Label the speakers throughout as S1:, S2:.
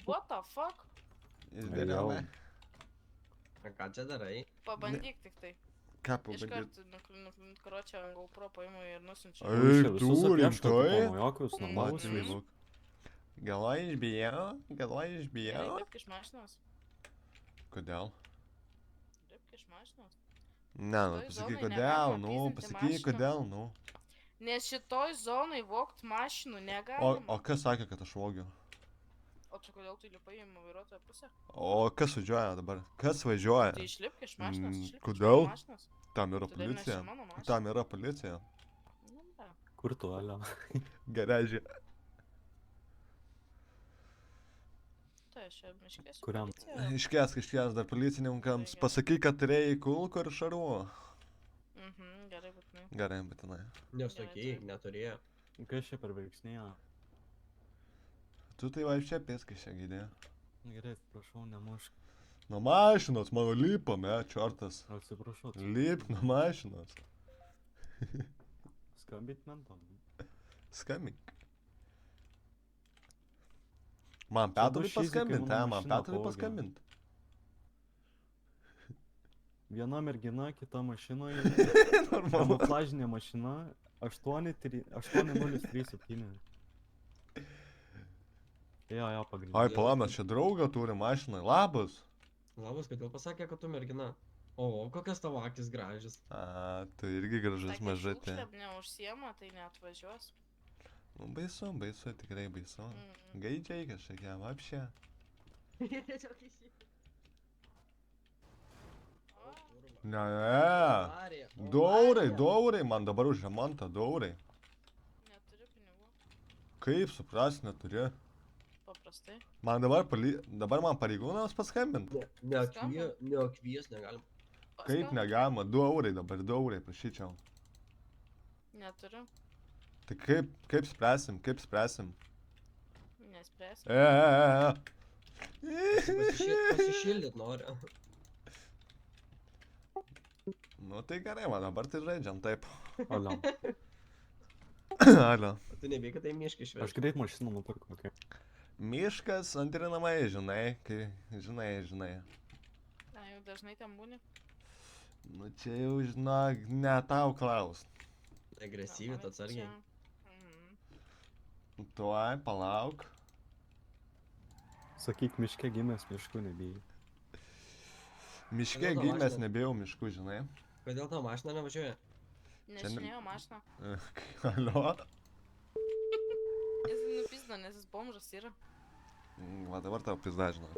S1: What the fuck?
S2: Išdėliau.
S3: Ką čia darai?
S1: Pabandyk tik tai.
S2: Ką
S1: Iš
S2: pabandyt?
S1: karto karočią GoPro paimu ir nusinčiu.
S2: Ai, tu rimtai?
S4: Naujokius, normalus
S1: Mhm.
S4: vaikus.
S2: Gal išbijau? Gal išbijau?
S1: Lipk iš mašinos.
S2: Kodėl?
S1: Lipk iš mašinos.
S2: Ne, nu,
S1: Šitoj
S2: pasakyk
S1: zonoj
S2: kodėl,
S1: negalima
S2: nu,
S1: pyzdinti
S2: pasakyk
S1: mašinų.
S2: kodėl, nu.
S1: Nes šitoj zonai vogt mašinų negalima.
S2: O kas sakė, kad aš vogiu?
S1: O tu kodėl tu lipai į vairuotojo pusę?
S2: O kas važiuoja dabar? Kas važiuoja?
S1: Tai išlipk iš mašinos, išlipk iš
S2: Kodėl?
S1: mano mašinos.
S2: Tam yra
S1: Todėl nes čia
S2: policija.
S1: mano mašina.
S2: Tam yra policija.
S1: Nu, da.
S4: Kur tu, alio?
S2: Garažė.
S1: Tai aš čia miškėsiu.
S4: Kuriam?
S2: Iškės dar policininkams.
S1: Gerai.
S2: Pasakyk, kad turėjai kulkų ir šarų.
S1: Gerai, būtinai.
S2: Gerai, būtinai.
S3: Nesakyk, neturėjo.
S4: Kas čia per veiksnėje?
S2: Tu tai va čia pėskai šią gydė.
S4: Gerai, prašau, nemušk.
S2: Nuo mašinos, mano lipame, čortas.
S4: Atsiprašau,
S2: Lipk nuo mašinos.
S4: skambit mentom.
S2: Skambink. Man
S4: Čia
S2: Petrui
S4: du šizikai
S2: paskambint,
S4: mano
S2: man
S4: mašiną
S2: Petrui
S4: pavogė.
S2: paskambint.
S4: Viena mergina, kita mašinoje.
S2: Normalu.
S4: Kamuflažinė mašina. 8037. Jo, pagrindinė.
S2: Ai, pala, mes čia draugą turim mašinai. Labas.
S3: Labas, kodėl pasakė, kad tu mergina? O, kokias tavo akis gražios.
S2: A, tu irgi gražus mažutė.
S1: Šiukšlėm neužsiema, tai neatvažiuos.
S2: Nu, baisu, tikrai baisu. Gaidžiai kažkokie, apšė. Ne. Daurai, man dabar už remontą, daurai.
S1: Neturiu pinigų.
S2: Kaip supras, neturi.
S1: Paprastai.
S2: Man dabar man pareigūnams paskambint.
S3: Neokvies negalim.
S2: Kaip negalima, 2 eurai dabar, 2 eurai, prašyčiau.
S1: Neturiu.
S2: Tai kaip spręsim?
S1: Nespręsim.
S3: Pasišildyt noriu.
S2: Nu tai gerai, man dabar tai žaidžiam, taip.
S4: Alio.
S2: Alio.
S3: Tu nebijai, kad tai miškai
S4: Aš
S3: švieži.
S4: greit mašiną nupirkau, okei.
S2: Miškas, antri namai, žinai, kai žinai.
S1: Na, jau dažnai ten būni.
S2: Nu čia jau žinok, ne tau klaus.
S3: Agresyviai, tu atsargiai.
S2: Tuoj, palauk.
S4: Sakyk, miške gimęs, miškų nebijai.
S2: Miške
S3: Kodėl tau
S2: gimęs
S3: mašina?
S2: nebijau miškų, žinai.
S3: Kodėl tavo mašina nevažiuoja?
S1: Nežinėjau mašiną.
S2: Alio.
S1: Jis nupizdo, nes jis bomžas yra.
S2: Va dabar tau pizda, žinok.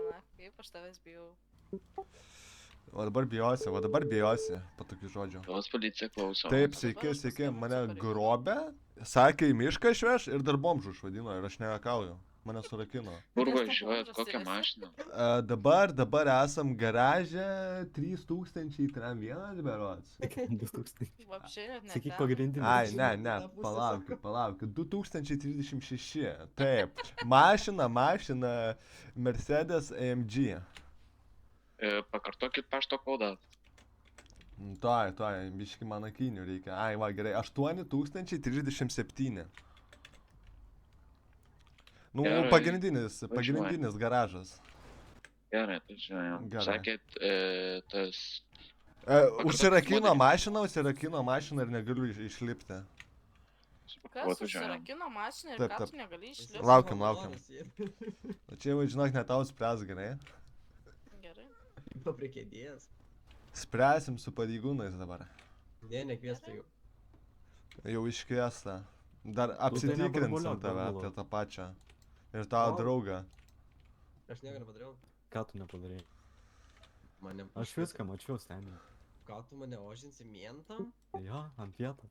S1: Na, kaip aš tavęs bijau.
S2: Va dabar bijosi, po tokių žodžių.
S5: Tos policija klauso.
S2: Taip,
S1: Dabar
S2: sveiki,
S1: aš
S2: sveiki,
S1: paskambinsiu
S2: mane
S1: pareigūnams.
S2: grobė, sakė į mišką išveš ir dar bomžų išvadino ir aš nejuokauju. Mane surakino.
S5: Kur
S1: Kas tu
S5: važiuojat,
S1: bomžas
S5: kokią
S1: esi?
S5: mašiną?
S2: Dabar esam garaže 3001 berods.
S4: 2000.
S1: Vapšiai net ne.
S4: Sakyk, pagrindinį.
S2: Ai, ne,
S3: Į tą pusę
S2: palaukit. 2036. Taip. Mašina, Mercedes AMG.
S5: Pakartokit pašto kodą.
S2: Tuoj, biški man akinių reikia. Ai, va, gerai. 8037. Nu,
S5: Gerai,
S2: pagrindinis garažas.
S5: Gerai, tai žinojau.
S2: Gerai.
S5: Sakėt, tas...
S2: Užsirakino mašiną ir negaliu išlipti.
S1: Kas užsirakino mašiną ir
S2: Taip,
S1: ką
S2: taip.
S1: tu negali išlipti?
S2: Laukiam. O čia jau, žinok, ne tau spręs, gerai.
S1: Gerai.
S3: Prie kėdės.
S2: Spręsim su pareigūnais dabar.
S3: Ne, nekviestų jų.
S2: Jau iškviesta. Dar
S4: neburbuliuok,
S2: apsitikrinsim tave
S4: burbulo.
S2: apie tą pačią. Ir tavo
S3: O.
S2: draugą.
S3: Aš nieko nepadariau.
S4: Ką tu nepadarei?
S3: Mane...
S4: Aš viską mačiau, stengiu.
S3: Ką tu mane ožinsi mientą?
S4: Jo, ant vietos.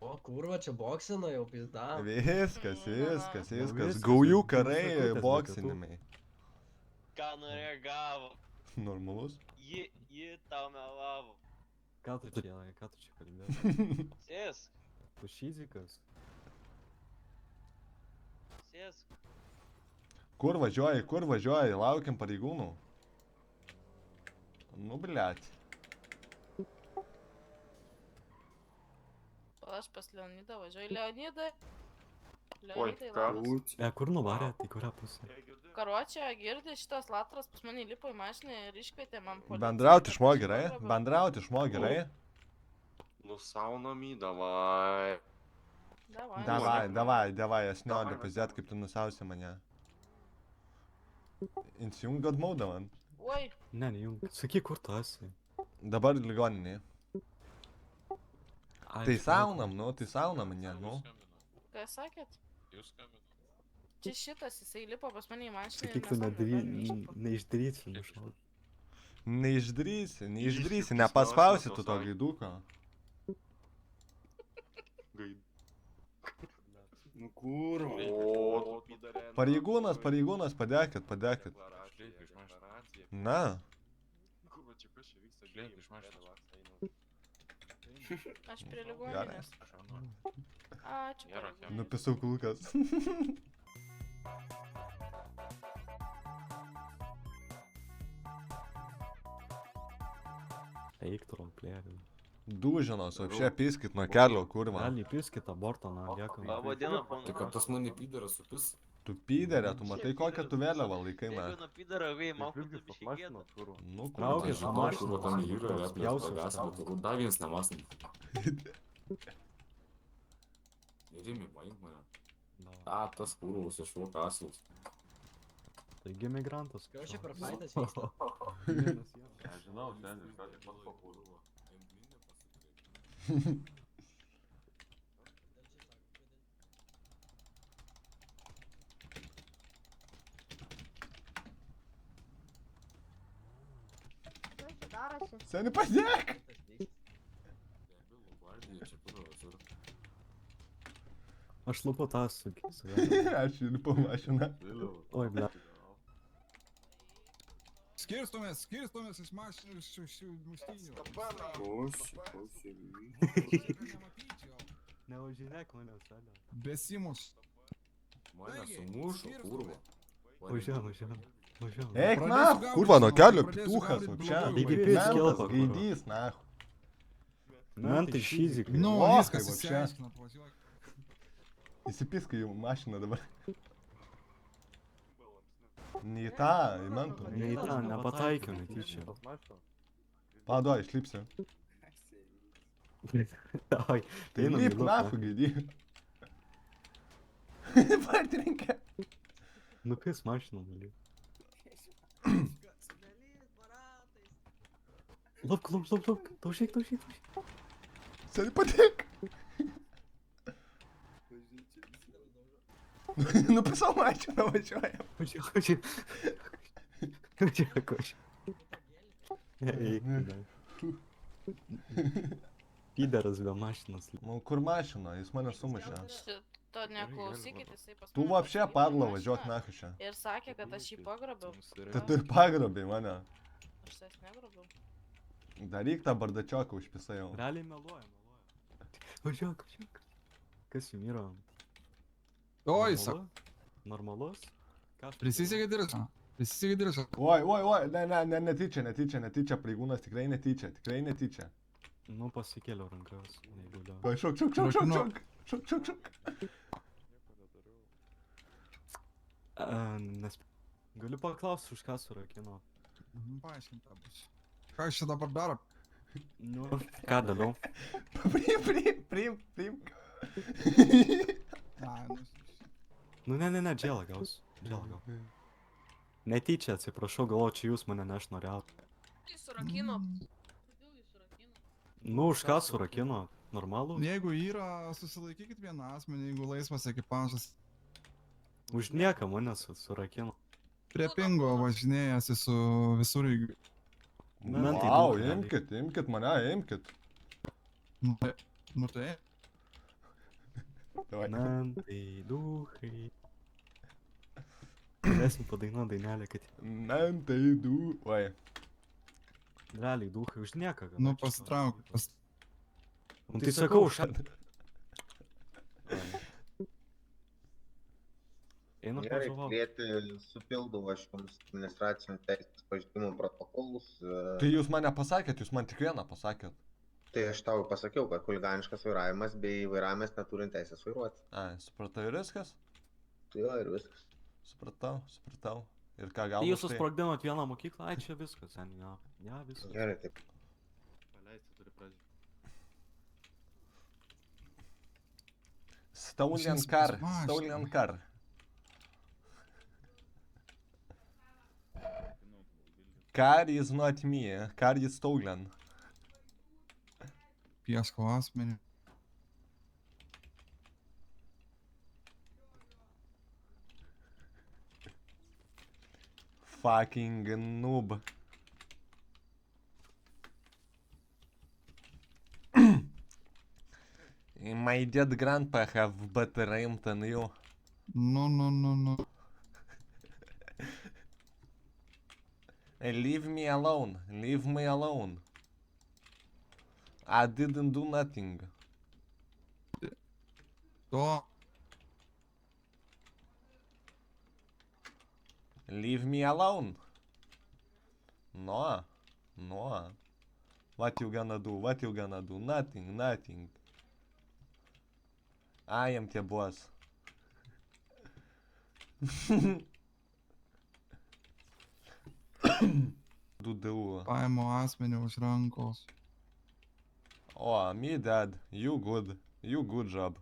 S3: O, kurva, čia boksino jau pizda.
S2: Viskas.
S4: viskas,
S2: Gaujų
S4: jau
S2: karai,
S4: šakutės
S2: boksinimai.
S6: Ką nureagavo?
S2: Normalus.
S6: Ji tau melavo.
S4: Ką tu čia kalbėjai?
S6: Sėsk,
S4: Tu šizikas.
S6: sėsk.
S2: Kur važiuoji, laukiam pareigūnų. Nu, bliat.
S1: Aš pas Leonidą važiuoju. Leonidai, Leonitai, labas.
S4: Kur nuvarėt, į kurią pusę?
S1: Karočią, girdi, šitas latras pas mane įlipo į mašiną ir iškvietė man policiją.
S2: Bendrauti
S1: kad
S2: išmok
S1: aš jį
S2: gerai,
S1: pagrobiau.
S2: bendrauti išmok gerai.
S7: Ну, саунами, давай.
S2: Davai, aš nenoriu pizėt, kaip tu nusausi mane. Insijung god maudą man.
S1: Oi,
S4: Ne, nejung. Sakyk, kur tu esi.
S2: Dabar ligoninėje.
S4: Ai,
S2: Tai
S4: aš
S2: saunam, nu, tai saunam mane, nu.
S1: ką sakėt? Čia šitas, jisai įlipo pas mane į mašiną.
S4: Sakyk, tu neišdarysi nušaut.
S2: Neišdrysi, nepaspausi tu to gaiduko.
S7: Ну, курва. О, пидорен.
S2: Pareigūnas, padėkit. Na,
S7: Курва, čia kas čia vyksta? Žiūrėk, iš
S1: Aš prie ligoninės. Ačiū.
S5: Gero,
S1: pareigūnai.
S2: nupisau kulkas.
S4: Eik, tromplėri.
S2: Dūžinos, вообще piskit nuo kelio, kurva.
S4: Gali įpiskit abortą, na, dėkui.
S6: Labą dieną, ponas.
S8: Tai kad tas mane pydaras supis.
S2: Tu pyderė, tu matai kokią tu vėliavą laikai, na.
S6: Jeigu nuo pidaro, vėjai, man būtų biškėt.
S2: Nu,
S4: Traukis,
S2: kurva.
S4: mašiną.
S8: Kurva tam yra, ja,
S4: Spjausiu
S8: plas
S4: tau.
S8: pagas, bet dar vienas nemasam. Rimi, paimk mane. A, tas kurvas iš šuo kasus.
S4: Taigi migrantas.
S3: Kas čia per faitas vyksta?
S7: Žinau, ten ir ką tik pat pakurva.
S2: Seni padėk!
S4: Aš lupu tą su.
S2: Aš įlipu mašiną.
S4: Oi, ble.
S9: Skirstomės iš mašinų, iš muštynių.
S4: Neužinėk mane, salė.
S9: Besimuš.
S8: Mane sumušo, kurva.
S4: Važiuojam.
S2: Eik, na, kurva, nuo kelio pituchas, вообще.
S4: Taigi pis kilpa, kurva.
S2: Gaidys, na.
S4: Mentai šizikai.
S9: Nu,
S2: Lohai,
S9: viskas
S2: va čia.
S9: įsiaiškina, atvažiuok.
S2: Įsipiskai jų mašiną dabar. Nei tą, į mentą.
S4: Nei tą, nepataikiau netyčia.
S2: Paduoj, išlipsi.
S4: Ai,
S2: Tai
S4: einam į
S2: lip,
S4: lupą.
S2: nahu, gaidy. Partininkė.
S4: Nupis mašiną, gali. Lupk. Taušyk.
S2: Seni padėk. Nupisau mašiną, važiuojam.
S4: Važiuok. Eik, Pyderas be mašinos.
S2: Nu, kur mašina, jis mane sumušė.
S1: Šito neklausykit, jisai pas
S2: Tu
S1: mane
S2: вообще
S1: įlipo į
S2: padla,
S1: mašiną
S2: važiuok nahu čia.
S1: Ir sakė, kad aš jį pagrobiau.
S2: Tai tu ir pagrobiai mane.
S1: Aš tas negrobiau.
S2: Daryk tą bardačioką užpisai jau.
S4: Realiai meluoja. Važiuok. Kas jums yra?
S9: Oi, sako.
S4: Normalus? Ką aš
S9: Prisisegė diržą.
S2: Oi, ne, netyčia, pareigūnas tikrai netyčia.
S4: Nu, pasikėliau rankas, neįguliau.
S2: Va, šok.
S4: Galiu paklausti, už ką surakino.
S9: Paaiškink tą bus. Ką jūs čia dabar daro?
S4: Nu, ką daliau?
S2: Priimk.
S9: Ai,
S4: Nu, ne, dželą gaus. Netyčia, atsiprašau, galvoju, čia jūs mane neš norėjot.
S1: Jis surakino.
S4: Nu, už ką surakino? Normalų?
S9: Jeigu yra, susilaikykit vieną asmenį, jeigu laisvas ekipažas.
S4: Už nieką mane surakino.
S9: Prie pingo važinėjasi su visureigiu.
S4: Mentai
S2: Vau,
S4: duch, realiai.
S2: imkit mane, imkit.
S9: Nu tai.
S2: Davai.
S4: Mentai duchai. Galėsim padainuoti dainelę, kad
S2: Mentai du. Oi.
S4: realiai duchai už nieką.
S9: Nu pasitrauk.
S4: Nu, tai sakau, už... Einu
S10: Gerai,
S4: pažuvau.
S10: kliėti supildavo šioms administracinių teisės pažydimų protokolus.
S2: Tai jūs mane pasakėt, jūs man tik vieną pasakėt.
S10: Tai aš tau pasakiau, kad chuliganiškas vairavimas bei vairavimas neturint teisės vairuoti.
S2: Ai, supratau ir viskas?
S10: Tai jo ir viskas.
S2: Supratau. Ir ką
S4: Tai
S2: gal
S4: jūs susprogdinot vieną mokyklą, ai čia viskas, seniai, ja. Ja, viskas.
S10: Gerai, taip.
S7: Paleisti turi pradžią.
S2: Stolen
S9: Šis
S2: car,
S9: mašina.
S2: stolen car. Car is not me, car is stolen.
S9: Piesko asmenį.
S2: Fucking noob. My dead grandpa have better aim than you.
S9: No.
S2: Leave me alone. Leave me alone. I didn't do nothing.
S9: To.
S2: Leave me alone. No. What you gonna do? Nothing. I am the boss. Du.
S9: Paimu asmenį už rankos.
S2: Oh, me dad. You good job.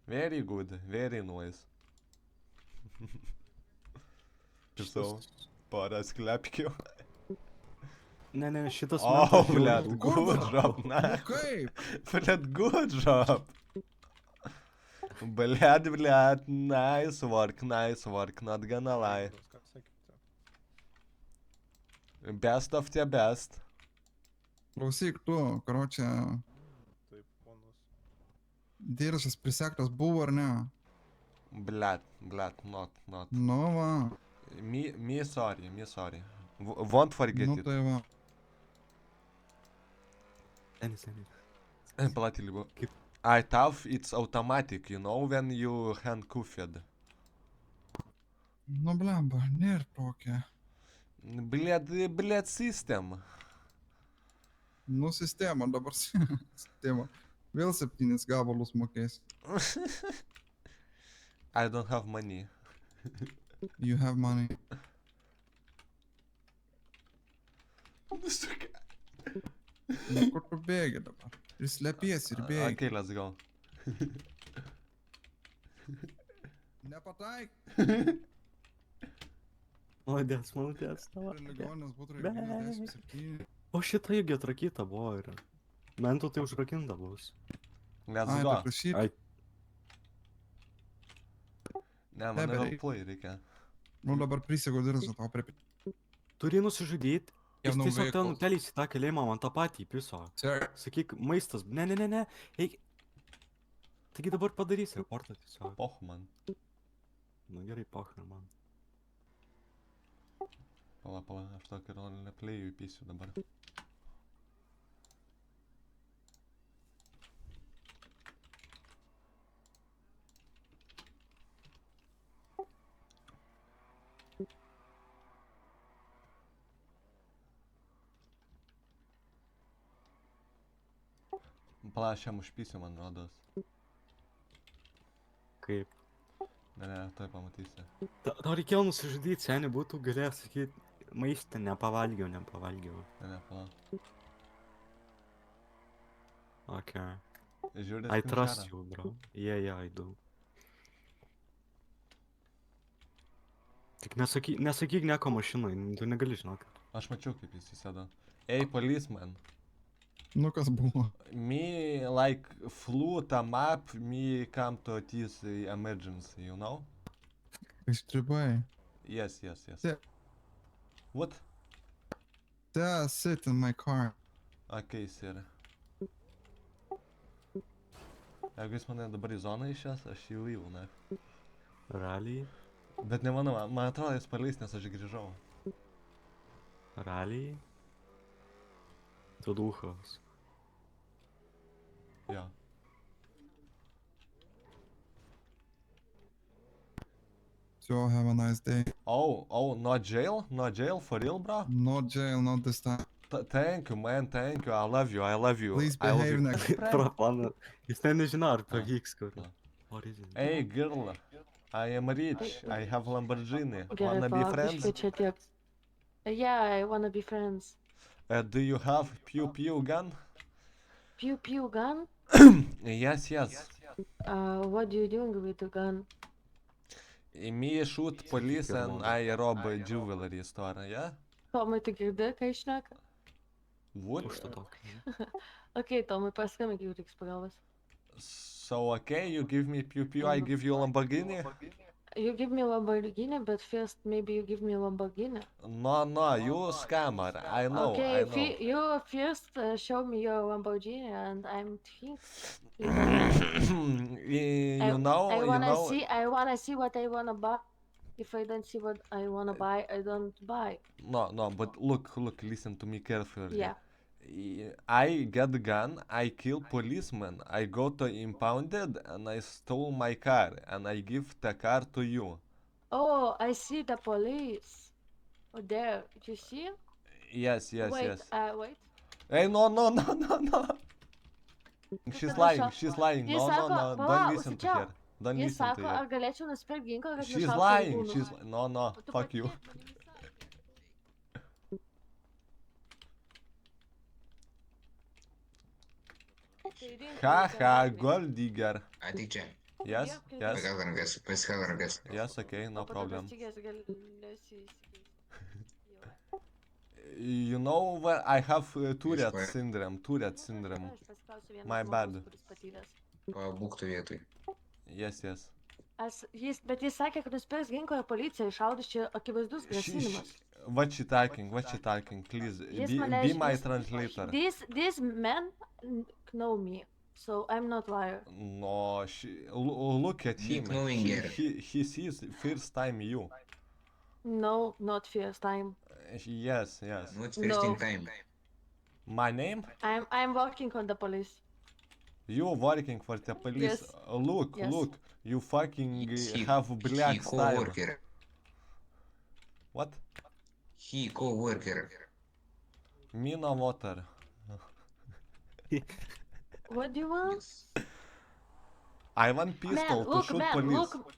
S2: Very good, very nice. So, paras klepkiu.
S4: Ne, šitas
S2: Oh,
S4: mentas jau-
S2: blėt,
S9: Kur
S2: good
S9: dabar?
S2: job,
S9: Nu
S2: na.
S9: kaip?
S2: Blėt, good job. Blėt, nice work, not gonna lie. Best of the best.
S9: Klausyk tu, karočią,
S7: Taip, ponas.
S9: diržas prisektas buvo ar ne?
S2: Blėt, not.
S9: Nu va,
S2: Me sorry. Won't forget
S9: nu
S2: it.
S9: tai va.
S4: Seniai.
S2: Palauk, lygu.
S4: Kaip?
S2: I thought it's automatic, you know, when you handcuffed.
S9: Nu blemba, nėra tokia.
S2: Blėt, system.
S9: Nu sistema dabar sistema. Vėl 7 gabalus mokės.
S2: I don't have money.
S9: You have money. Nu kur tu bėgi dabar? Ir slepiesi ir bėgi.
S2: Okay, let's go.
S9: Nepataik.
S4: Молодец, tavo.
S9: Ligoninės būtų
S4: Be-
S9: reikalingas 7.
S4: O šitą irgi atrakyta buvo ir... Mentų tai užrakinta bus.
S2: Let's
S9: Ai,
S2: go.
S9: paprašyk.
S4: Ai.
S2: Ne, man
S9: Nebereik.
S2: roleplay reikia.
S9: Nu dabar prisegu diržą tau prie...
S4: Turi nusižudyti. Jis
S9: Jaunų
S4: tiesiog ten
S9: vaikų.
S4: telys į tą kalėjimą man tą patį įpiso.
S9: Sir,
S4: Sakyk, maistas. Ne. Eik. Taigi dabar padarys reportą tiesiog.
S2: Poch man.
S4: Nu gerai, pachnai man.
S2: Pala, aš tokį roleplay įpysiu dabar. Pala, aš jam užpysiu, man rodos.
S4: Kaip?
S2: Ne, tuoj pamatysi.
S4: Tau reikėjo nusižudyti, seniai būtų galėjęs sakyti, maistą nepavalgiau.
S2: Ne, pala.
S4: Okay.
S2: Žiūrės.
S4: I trust you, bro. Yeah, I do. Tik nesakyk nieko mašinai, tu negali žinok.
S2: Aš mačiau, kaip jis įsėdo. Hey, policeman.
S9: nu kas buvo?
S2: Me like flew the map, me come to this emergency, you know?
S9: Ištribai.
S2: Yes.
S9: Yeah.
S2: What?
S9: There, sit in my car.
S2: Okay, sir. Jeigu jis mane dabar į zoną išės, aš jį laivau, ne?
S4: Realiai?
S2: Bet nemanau, man atrodo jis paleis, nes aš grįžau.
S4: Realiai? Tu duchas.
S2: Jo.
S9: So have a nice day.
S2: Oh, not jail? Not jail? For real, bro?
S9: No jail, not this time.
S2: Thank you, man, thank you, I love you, I love you.
S9: Please
S2: I love
S9: behave
S2: you.
S9: next.
S4: Pro planą. Jis ten nežino, ar pavyks kur.
S2: Na.
S4: Origin.
S2: Hey, girl, I am rich, I have Lamborghini.
S1: Gerai,
S2: Wanna be
S1: palauk,
S2: friends?
S1: biškį čia tiek. Yeah, I wanna be friends.
S2: Do you have pew gun?
S1: Pew pew gun?
S2: Yes, yes.
S1: What do you doing with the gun?
S2: Me shoot police and I rob a jewelry store, yeah?
S1: Tomai, tu girdi, ką išneka?
S2: What?
S4: Už to tokį.
S1: Ok, Tomai, paskambink, jeigu reiks pagalbos.
S2: So, okay, you give me pew, I give you Lamborghini?
S1: You give me Lamborghini, but first maybe you give me Lamborghini.
S2: No, you scammer, I know,
S1: Okay,
S2: I know.
S1: you first show me your Lamborghini and I'm think.
S2: You know,
S1: I wanna see what I wanna buy. If I don't see what I wanna buy, I don't buy.
S2: No, but look, listen to me carefully.
S1: Yeah.
S2: I get the gun, I kill policeman, I go to impounded and I stole my car and I give the car to you.
S1: Oh, I see the police. Oh, there. Did you see?
S2: Yes,
S1: Wait,
S2: yes.
S1: wait.
S2: Hey, no. She's lying,
S1: Jis
S2: no,
S1: sako,
S2: don't
S1: palauk,
S2: listen to
S1: užsičiauk.
S2: her. Don't
S1: Jis
S2: listen to
S1: sako,
S2: her.
S1: ar galėčiau nusipirkti ginklą, kad
S2: She's
S1: nušaučiau
S2: lying,
S1: pareigūnus?
S2: no,
S1: Tu
S2: fuck you.
S1: patikėk manimi sakė.
S2: Haha, gold digger.
S10: Ateik čia.
S2: Yes.
S10: Pasikalk rankas.
S2: Yes, okay, no
S1: O po to
S2: problem.
S1: pasikės galėsi įsikeisti.
S2: You know where I have Tourette
S10: where?
S2: syndrome.
S1: Aš pasiklausiu vieną
S2: My
S1: žmogaus,
S2: bad.
S1: kuris patyręs.
S10: Pabūk tu vietoj.
S2: Yes.
S1: Bet jis sakė, kad nusipirks ginklą ir policija iššaudys, čia akivaizdus grasinimas.
S2: What she talking, please,
S1: Jis
S2: be
S1: mane
S2: my
S1: jis-
S2: translator.
S1: This man know me, so I'm not liar.
S2: No, look at
S10: Be
S2: him.
S10: knowing her.
S2: He sees first time you.
S1: No, not first time.
S2: Yes.
S10: Nu, it's
S1: No.
S10: first time.
S2: My name?
S1: I'm working on the police.
S2: You working for the police?
S1: Yes.
S2: Look,
S1: Yes.
S2: you fucking
S10: He
S2: have black
S10: he
S2: style.
S10: co-worker.
S2: What?
S10: He co-worker.
S2: Me no water.
S1: What do you want?
S10: Yes.
S2: I want pistol to shoot police.
S1: look.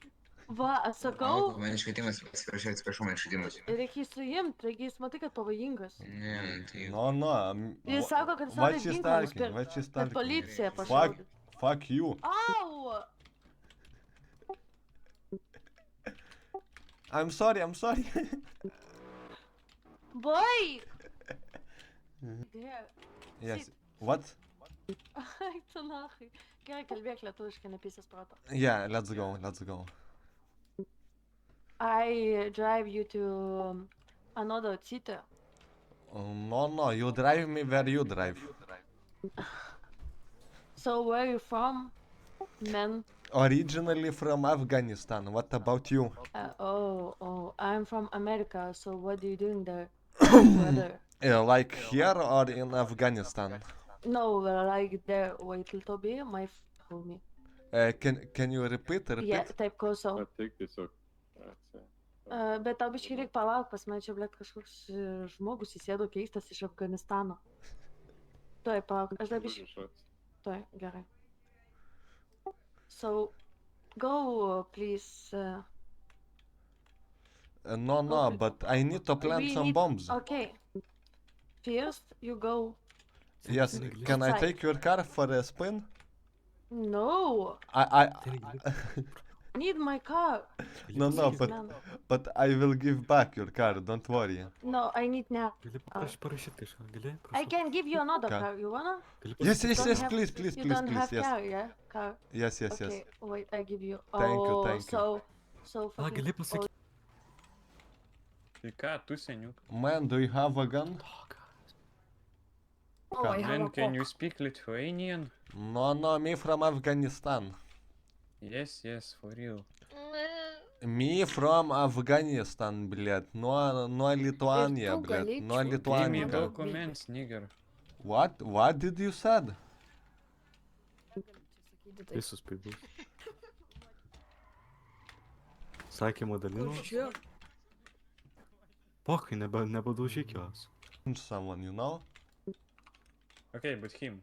S1: Va, aš sakau,
S10: Man iškvietimas, atsiprašau, man iškvietimas.
S1: reikia jį suimti, taigi jis matai, kad pavojingas.
S10: Ne, tai...
S2: No.
S1: Jis sako, kad jis
S2: What
S1: nori
S2: she's
S1: ginklą
S2: talking?
S1: nusipirkt,
S2: What she's
S1: kad
S2: talking?
S1: policija
S2: Fuck,
S1: pašaudytų.
S2: fuck you.
S1: Au!
S2: I'm sorry.
S1: Boy! Gerai,
S2: Yes. What?
S1: ai, tu nachai. Gerai, kalbėk lietuviškai, nepysės proto.
S2: Yeah, let's go.
S1: I drive you to another city.
S2: No, you drive me where you drive.
S1: So where you from, man?
S2: Originally from Afghanistan. What about you?
S1: I'm from America. So what are you doing there, brother?
S2: Like here or in Afghanistan?
S1: No, like there. Wait, little bit. My told me.
S2: Can you repeat?
S1: Yeah, taip klausau.
S7: Ateik tiesiog.
S1: Bet tau biškai reik palauk, pas mane čia, blėt, kažkoks žmogus įsėdo keistas iš Afganistano. Tuoj, palauk, aš dar biškai. Tuoj, gerai. So, go, please.
S2: No, but I need to plant
S1: We
S2: some
S1: need-
S2: bombs.
S1: Okay. First, you go.
S2: Yes, can I
S1: Outside.
S2: take your car for a spin?
S1: No,
S2: I
S1: need my car.
S2: No,
S1: Please, man.
S2: but I will give back your car, don't worry.
S1: No, I need now.
S4: Gali parašyti kažką, gali?
S1: I can give you another
S2: Ką?
S1: car. You wanna?
S2: Yes,
S1: don't have-
S2: please,
S1: You don't have
S2: yes.
S1: car, yeah? Car.
S2: Yes.
S1: Okay, wait, I give you.
S2: Thank you,
S1: Oh,
S2: thank you.
S1: so
S4: A,
S1: fucking.
S4: gali pasakyti.
S6: Tai ką, tu seniuk?
S2: Man, do you have a gun?
S1: Oh, I have a
S6: Then can
S1: cock.
S6: you speak Lithuanian?
S2: No, me from Afghanistan.
S6: Yes, for real.
S2: Me from Afghanistan, блядь. No Lithuania,
S1: Ir tu
S2: блядь.
S1: gali
S2: No
S1: čiū-
S6: Give me
S2: Lithuania.
S1: Gal-
S6: documents, nigger.
S2: What did you said?
S4: Visus pigus. Sakymą dalinu. Pokai, nebedaužyk jos.
S2: Someone, you know?
S6: Okay, but him.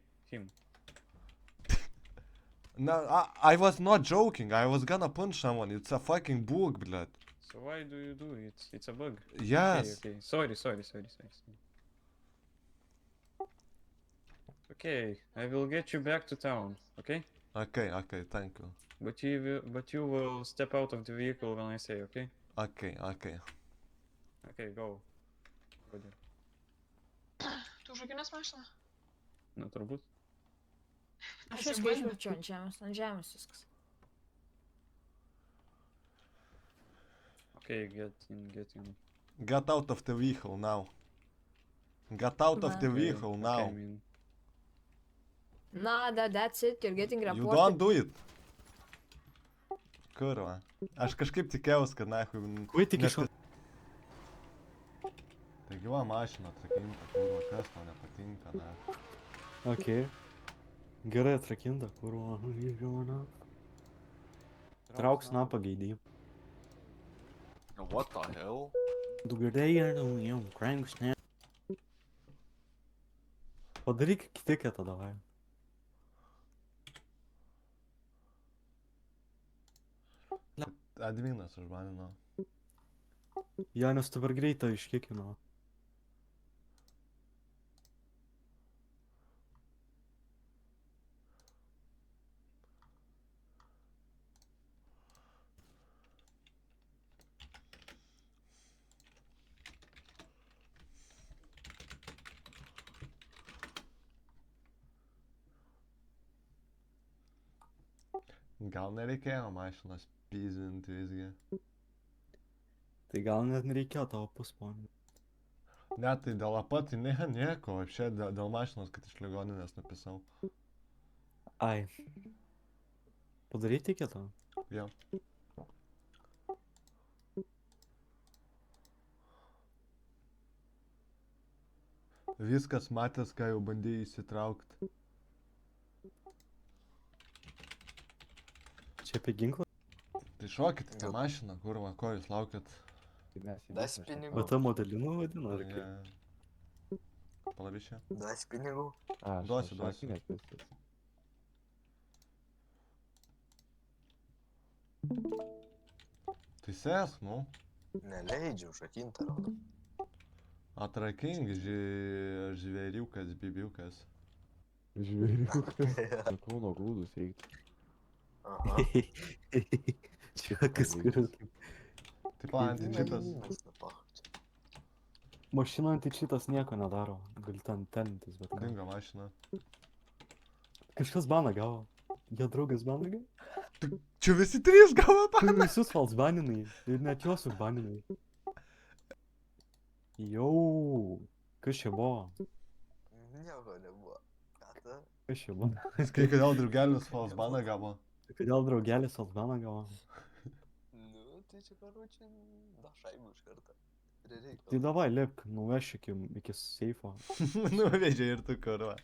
S2: No, I was not joking. I was gonna punch someone. It's a fucking bug, блядь.
S6: So why do you do it? It's a bug.
S2: Yes.
S6: Okay. Sorry. Okay, I will get you back to town, okay?
S2: Okay, thank you.
S6: But you will step out of the vehicle when I say, okay?
S2: Okay.
S6: Okay, go. Pradė.
S11: Tu užauginęs mašiną?
S6: Na, turbūt.
S11: Aš viską išverčiau ant žemės viskas.
S6: Okay, get in.
S2: Get out of the vehicle now. Get out of the
S6: Okay,
S2: vehicle now.
S6: Okay, man.
S11: Na, that's it, you're getting
S2: You
S11: reported.
S2: don't do it. Kurva. Aš kažkaip tikėjausi, kad nahui...
S4: Kuo tik iš...
S2: Taigi va, mašina atrakinta, kurva, kas tau nepatinka, na.
S4: Okei. Gerai atrakinta, kurva. Žinoma. Trauks napą gaidį.
S7: What the hell?
S4: Du girdėjai, jau, cranks, ne. Padaryk tiketą, davai.
S2: Adminas užbanino.
S4: Jo, nes tu per greitą iškikino.
S2: Gal nereikėjo mašinos pyzinti visgi.
S4: Tai gal net nereikėjo tavo pusponį.
S2: Ne, tai dėl apati nieko, apšė dėl mašinos, kad iš ligoninės napisau.
S4: Ai. Padaryk tiketą?
S2: Jo. Viskas matęs, ką jau bandėjai įsitraukti.
S4: Čia apie ginklą?
S2: Tai šokit į tą mašiną, kurva, ko jūs laukiat?
S8: Дай спиннигу.
S4: O tą modelinų vadina, ar kaip?
S2: Ne. Palavišė.
S8: Дай спиннигу.
S2: Duosiu. Tai sėsk, nu.
S8: Neleidžiu, užrakinta.
S2: Atrakink, žvėriukas, bibiukas.
S7: Kūno grūdus reiktų.
S8: Aha.
S4: Čiokas, kuris kaip...
S2: Taip, antičitas.
S4: Mašina antičitas nieko nedaro. Gali ten telintis, bet ką.
S2: Dingo mašina.
S4: Kažkas baną gavo. Jo draugas baną gavo?
S2: Čia visi trys gavo
S4: Tu
S2: baną.
S4: visus vals baninai. Ir net juos užbaninai. Jau. Kas čia buvo?
S8: Nieko nebuvo. Ką tu?
S4: Kas čia buvo?
S2: Kai kodėl draugelis fals baną gavo.
S4: Kodėl draugelis vals baną gavo?
S8: Nu, tai čia karučiai, da šaibų iš karto.
S4: Tai davai, lipk, nuveš iki seifo.
S2: Nuvežė ir tu kurva.